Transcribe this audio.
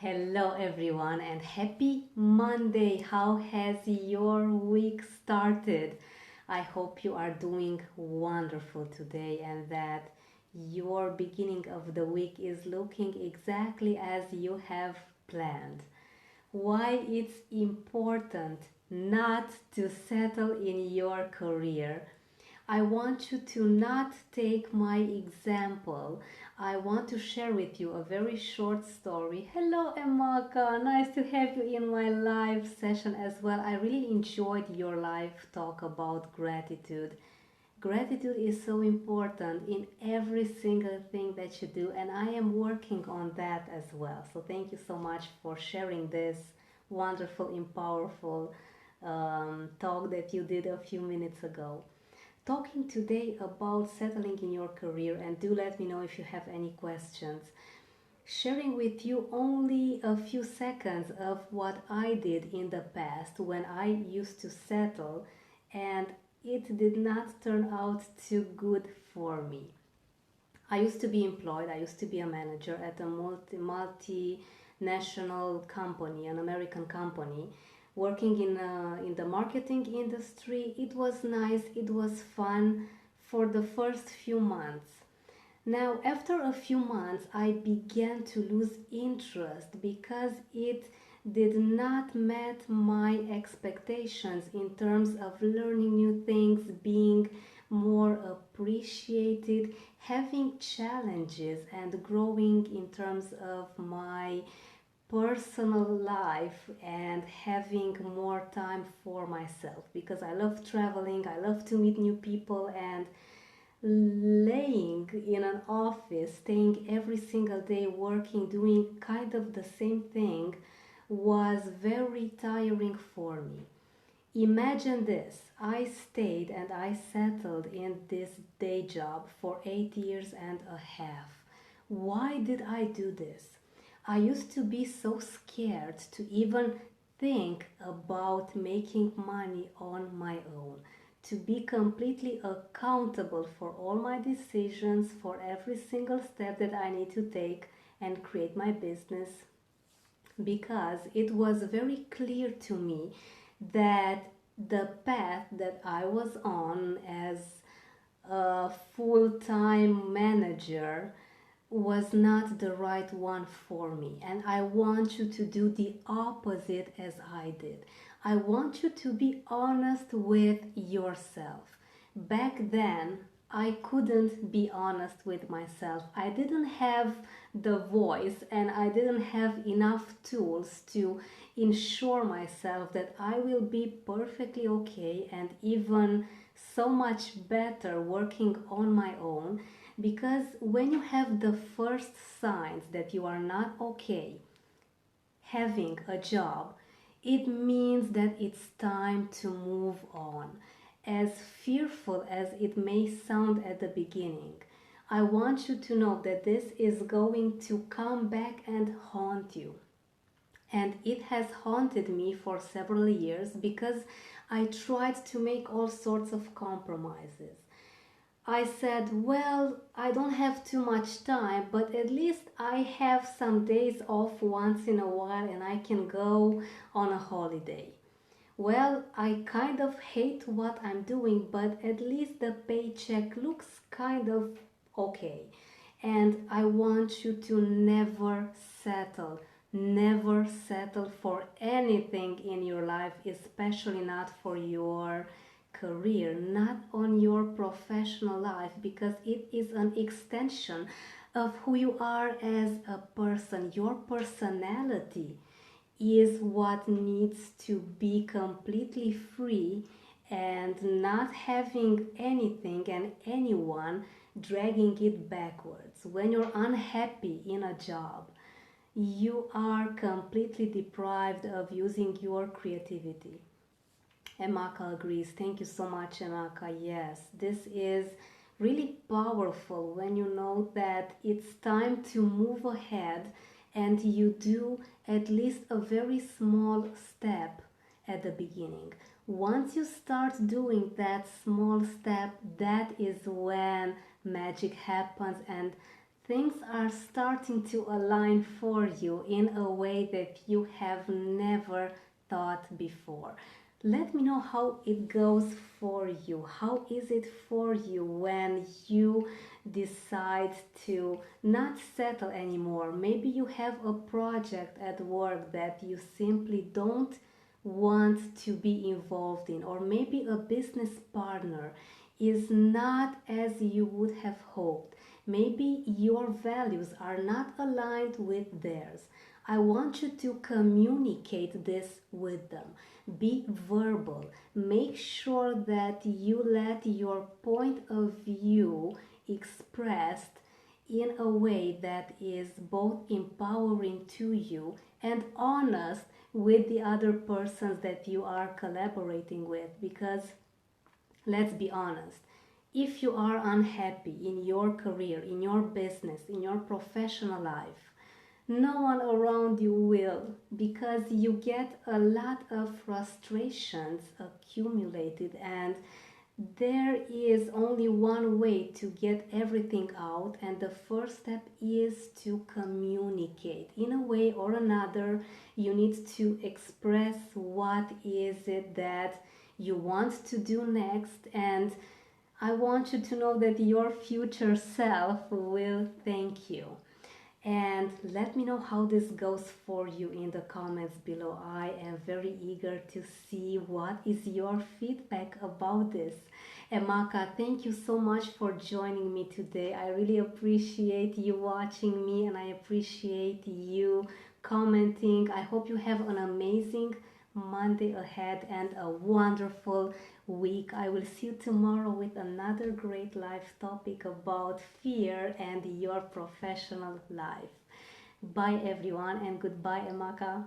Hello, everyone, and happy Monday. How has your week started? I hope you are doing wonderful today and that your beginning of the week is looking exactly as you have planned. Why it's important not to settle in your career. I want you to not take my example. I want to share with you a very short story. Hello, Emaka. Nice to have you in my live session as well. I really enjoyed your live talk about gratitude. Gratitude is so important in every single thing that you do, and I am working on that as well. So, thank you so much for sharing this wonderful and powerful talk that you did a few minutes ago. Talking today about settling in your career, and do let me know if you have any questions. Sharing with you only a few seconds of what I did in the past when I used to settle, and it did not turn out too good for me. I used to be employed, I used to be a manager at a multinational company, an American company, working in the marketing industry. It was nice, it was fun for the first few months. Now, after a few months, I began to lose interest because it did not meet my expectations in terms of learning new things, being more appreciated, having challenges, and growing in terms of my personal life and having more time for myself because I love traveling, I love to meet new people, and laying in an office, staying every single day working, doing kind of the same thing was very tiring for me. Imagine this, I stayed and I settled in this day job for 8 years and a half. Why did I do this? I used to be so scared to even think about making money on my own, to be completely accountable for all my decisions, for every single step that I need to take and create my business, because it was very clear to me that the path that I was on as a full time manager was not the right one for me. And I want you to do the opposite as I did. I want you to be honest with yourself. Back then, I couldn't be honest with myself. I didn't have the voice and I didn't have enough tools to ensure myself that I will be perfectly okay and even so much better working on my own, because when you have the first signs that you are not okay having a job, it means that it's time to move on. As fearful as it may sound at the beginning, I want you to know that this is going to come back and haunt you. And it has haunted me for several years because I tried to make all sorts of compromises. I said, well, I don't have too much time, but at least I have some days off once in a while and I can go on a holiday. Well, I kind of hate what I'm doing, but at least the paycheck looks kind of okay. And I want you to never settle. Never settle for anything in your life, especially not for your career, not on your professional life, because it is an extension of who you are as a person. Your personality is what needs to be completely free and not having anything and anyone dragging it backwards. When you're unhappy in a job, you are completely deprived of using your creativity. Emaka agrees. Thank you so much, Emaka. Yes, this is really powerful when you know that it's time to move ahead and you do at least a very small step at the beginning. Once you start doing that small step, that is when magic happens and things are starting to align for you in a way that you have never thought before. Let me know how it goes for you. How is it for you when you decide to not settle anymore? Maybe you have a project at work that you simply don't want to be involved in, or maybe a business partner is not as you would have hoped. Maybe your values are not aligned with theirs. I want you to communicate this with them. Be verbal. Make sure that you let your point of view expressed in a way that is both empowering to you and honest with the other persons that you are collaborating with. Because let's be honest, if you are unhappy in your career, in your business, in your professional life, no one around you will, because you get a lot of frustrations accumulated, and there is only one way to get everything out, and the first step is to communicate. In a way or another, you need to express what is it that you want to do next, and I want you to know that your future self will thank you. And let me know how this goes for you in the comments below. I am very eager to see what is your feedback about this. Emaka, thank you so much for joining me today. I really appreciate you watching me, and I appreciate you commenting. I hope you have an amazing Monday ahead and a wonderful week. I will see you tomorrow with another great life topic about fear and your professional life. Bye everyone, and goodbye, Emaka.